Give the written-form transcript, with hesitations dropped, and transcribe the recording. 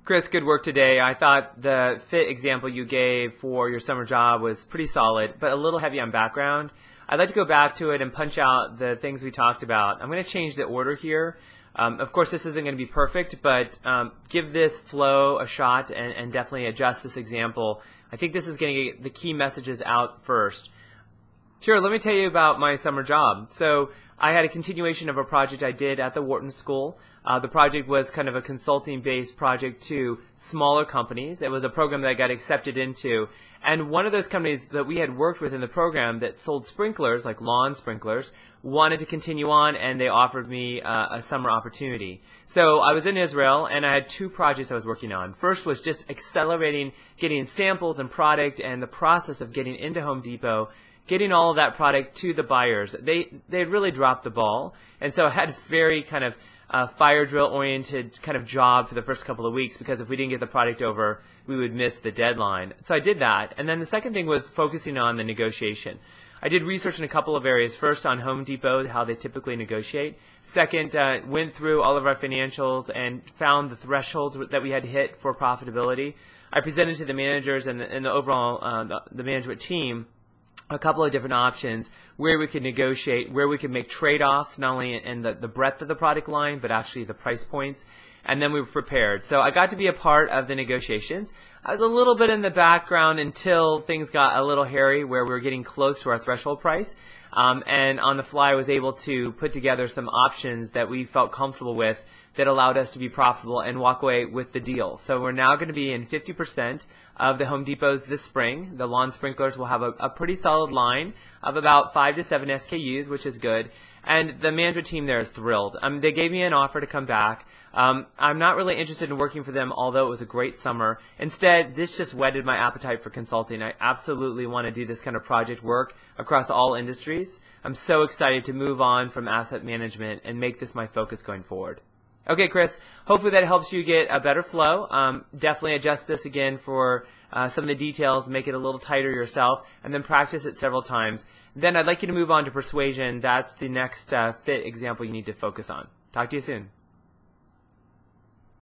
Chris, good work today. I thought the fit example you gave for your summer job was pretty solid, but a little heavy on background. I'd like to go back to it and punch out the things we talked about. I'm going to change the order here. Of course, this isn't going to be perfect, but give this flow a shot and definitely adjust this example. I think this is going to get the key messages out first. Sure, let me tell you about my summer job. So I had a continuation of a project I did at the Wharton School. The project was kind of a consulting-based project to smaller companies. It was a program that I got accepted into. And one of those companies that we had worked with in the program that sold sprinklers, like lawn sprinklers, wanted to continue on, and they offered me a summer opportunity. So I was in Israel, and I had two projects I was working on. First was just accelerating getting samples and product and the process of getting into Home Depot, getting all of that product to the buyers. They had really dropped the ball, and so I had a very kind of fire drill oriented kind of job for the first couple of weeks, because if we didn't get the product over, we would miss the deadline. So I did that. And then the second thing was focusing on the negotiation. I did research in a couple of areas. First, on Home Depot, how they typically negotiate. Second, went through all of our financials and found the thresholds that we had to hit for profitability. I presented to the managers and the overall the management team a couple of different options where we could negotiate, where we could make trade-offs, not only in the breadth of the product line, but actually the price points. And then we were prepared. So I got to be a part of the negotiations. I was a little bit in the background until things got a little hairy, where we were getting close to our threshold price. And on the fly, I was able to put together some options that we felt comfortable with that allowed us to be profitable and walk away with the deal. So we're now going to be in 50% of the Home Depots this spring. The lawn sprinklers will have a pretty solid line of about 5 to 7 SKUs, which is good. And the management team there is thrilled. They gave me an offer to come back. I'm not really interested in working for them, although it was a great summer. Instead, this just whetted my appetite for consulting. I absolutely want to do this kind of project work across all industries. I'm so excited to move on from asset management and make this my focus going forward. Okay, Chris, hopefully that helps you get a better flow. Definitely adjust this again for some of the details, make it a little tighter yourself, and then practice it several times. Then I'd like you to move on to persuasion. That's the next fit example you need to focus on. Talk to you soon.